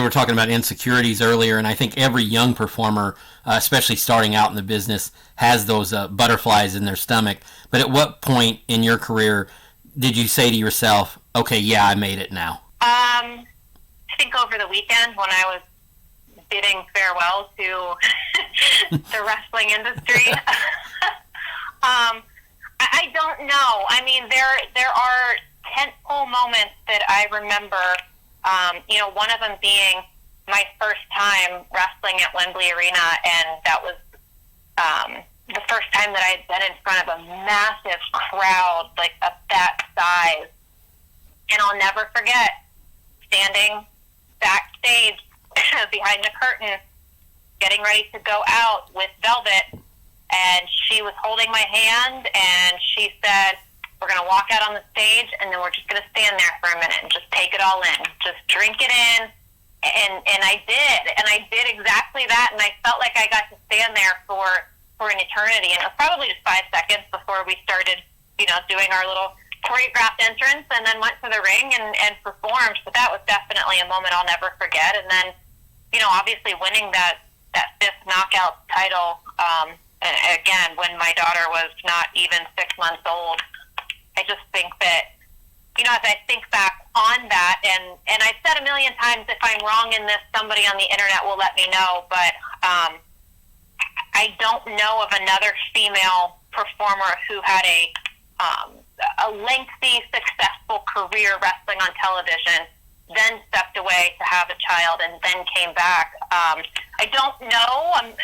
were talking about insecurities earlier, and I think every young performer, especially starting out in the business, has those butterflies in their stomach. But at what point in your career did you say to yourself, okay, yeah, I made it now? I think over the weekend when I was bidding farewell to the wrestling industry. I don't know. I mean, there are tentpole moments that I remember. One of them being my first time wrestling at Wembley Arena, and that was the first time that I had been in front of a massive crowd, like of that size. And I'll never forget standing backstage behind the curtain, getting ready to go out with Velvet, and she was holding my hand, and she said, "We're going to walk out on the stage, and then we're just going to stand there for a minute and just take it all in. Just drink it in." And I did. And I did exactly that, and I felt like I got to stand there for an eternity. And it was probably just 5 seconds before we started, doing our little choreographed entrance and then went to the ring and performed. But that was definitely a moment I'll never forget. And then, obviously winning that 5th knockout title, again, when my daughter was not even 6 months old, I just think that, as I think back on that, and I've said a million times, if I'm wrong in this, somebody on the internet will let me know, but I don't know of another female performer who had a lengthy, successful career wrestling on television, then stepped away to have a child, and then came back. I don't know, and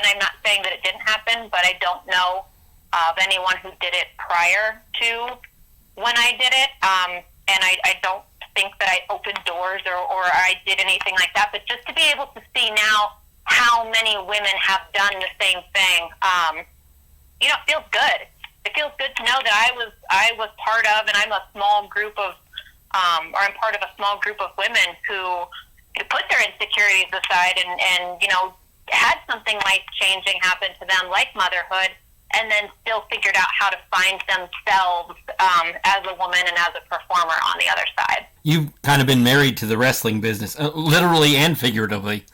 I'm not saying that it didn't happen, but I don't know of anyone who did it prior to when I did it, and I don't think that I opened doors or I did anything like that, but just to be able to see now how many women have done the same thing, it feels good. It feels good to know that I was part of, and I'm a small group of, or I'm part of a small group of women who put their insecurities aside and had something life-changing happen to them, like motherhood, and then still figured out how to find themselves as a woman and as a performer on the other side. You've kind of been married to the wrestling business, literally and figuratively,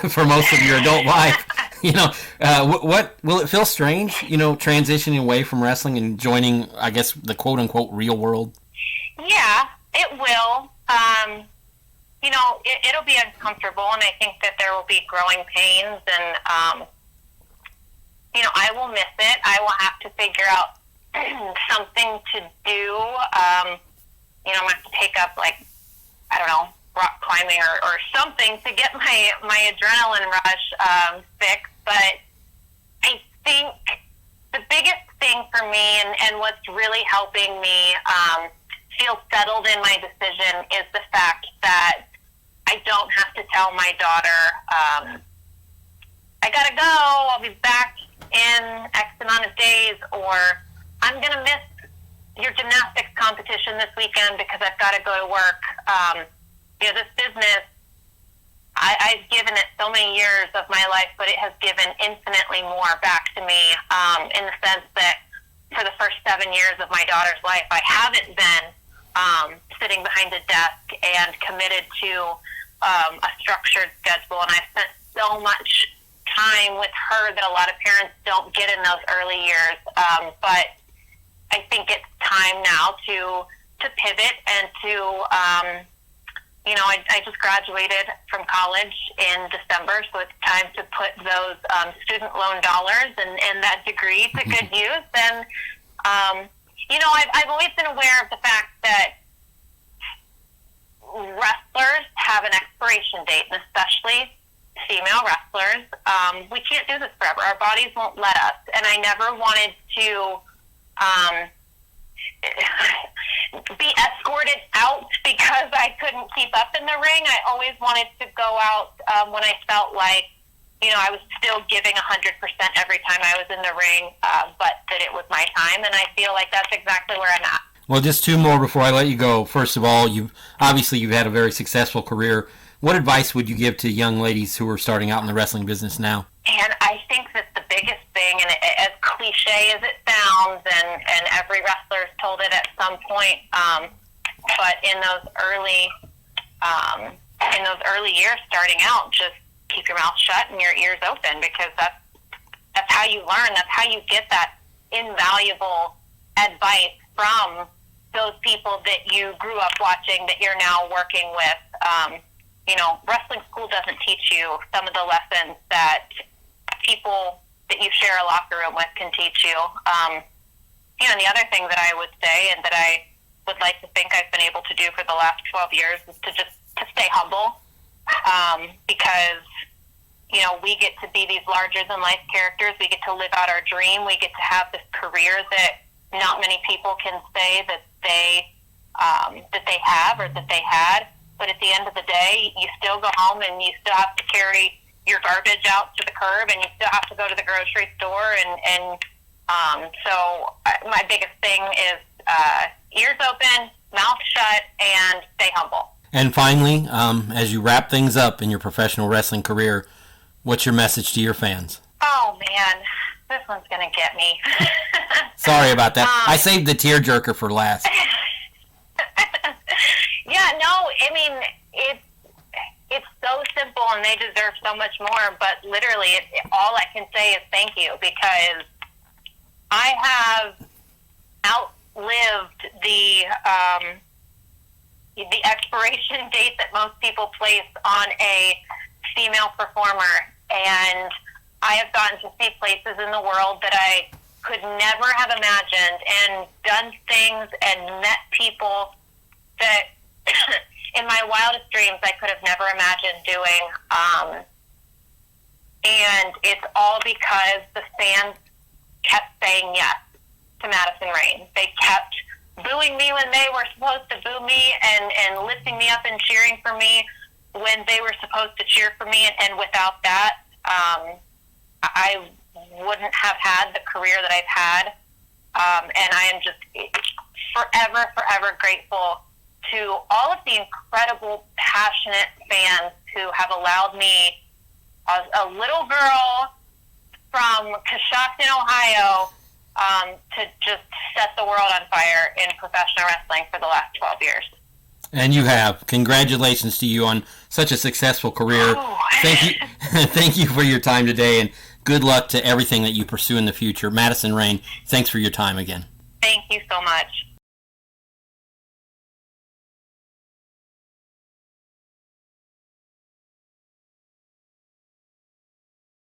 for most of your adult life. What will it feel strange, transitioning away from wrestling and joining, I guess, the quote-unquote real world? Yeah, it will. It'll be uncomfortable, and I think that there will be growing pains, and I will miss it. I will have to figure out something to do. I'm going to have to take up, rock climbing or something to get my adrenaline rush fixed. But I think the biggest thing for me and what's really helping me feel settled in my decision is the fact that I don't have to tell my daughter, I got to go, I'll be back in X amount of days, or I'm going to miss your gymnastics competition this weekend because I've got to go to work. This business, I've given it so many years of my life, but it has given infinitely more back to me in the sense that for the first 7 years of my daughter's life, I haven't been sitting behind a desk and committed to a structured schedule, and I've spent so much time with her that a lot of parents don't get in those early years. But I think it's time now to pivot and to, I just graduated from college in December, so it's time to put those student loan dollars and that degree to good use. And, I've always been aware of the fact that wrestlers have an expiration date, and especially female wrestlers. We can't do this forever. Our bodies won't let us. And I never wanted to be escorted out because I couldn't keep up in the ring. I always wanted to go out when I felt like, I was still giving 100% every time I was in the ring, but that it was my time, and I feel like that's exactly where I'm at. Well, just two more before I let you go. First of all, you've had a very successful career. What advice would you give to young ladies who are starting out in the wrestling business now? And I think that the biggest thing, and as cliche as it sounds, and every wrestler's told it at some point, but in those early in those early years starting out, just keep your mouth shut and your ears open, because that's how you learn. That's how you get that invaluable advice from those people that you grew up watching, that you're now working with. Wrestling school doesn't teach you some of the lessons that people that you share a locker room with can teach you. And the other thing that I would say, and that I would like to think I've been able to do for the last 12 years, is to stay humble, because we get to be these larger-than-life characters. We get to live out our dream. We get to have this career that not many people can say that they have or that they had. But at the end of the day, you still go home and you still have to carry your garbage out to the curb, and you still have to go to the grocery store. So my biggest thing is ears open, mouth shut, and stay humble. And finally, as you wrap things up in your professional wrestling career, what's your message to your fans? Oh, man. This one's going to get me. Sorry about that. I saved the tearjerker for last. Yeah, no, I mean, it's so simple, and they deserve so much more, but literally, all I can say is thank you, because I have outlived the expiration date that most people place on a female performer, and I have gotten to see places in the world that I could never have imagined, and done things and met people that in my wildest dreams I could have never imagined doing. And it's all because the fans kept saying yes to Madison Rayne. They kept booing me when they were supposed to boo me, and lifting me up and cheering for me when they were supposed to cheer for me. And without that, I wouldn't have had the career that I've had. And I am just forever, forever grateful to all of the incredible, passionate fans who have allowed me, as a little girl from Coshocton, Ohio, to just set the world on fire in professional wrestling for the last 12 years. And you have. Congratulations to you on such a successful career. Oh. Thank you. Thank you for your time today, and good luck to everything that you pursue in the future. Madison Rayne, thanks for your time again. Thank you so much.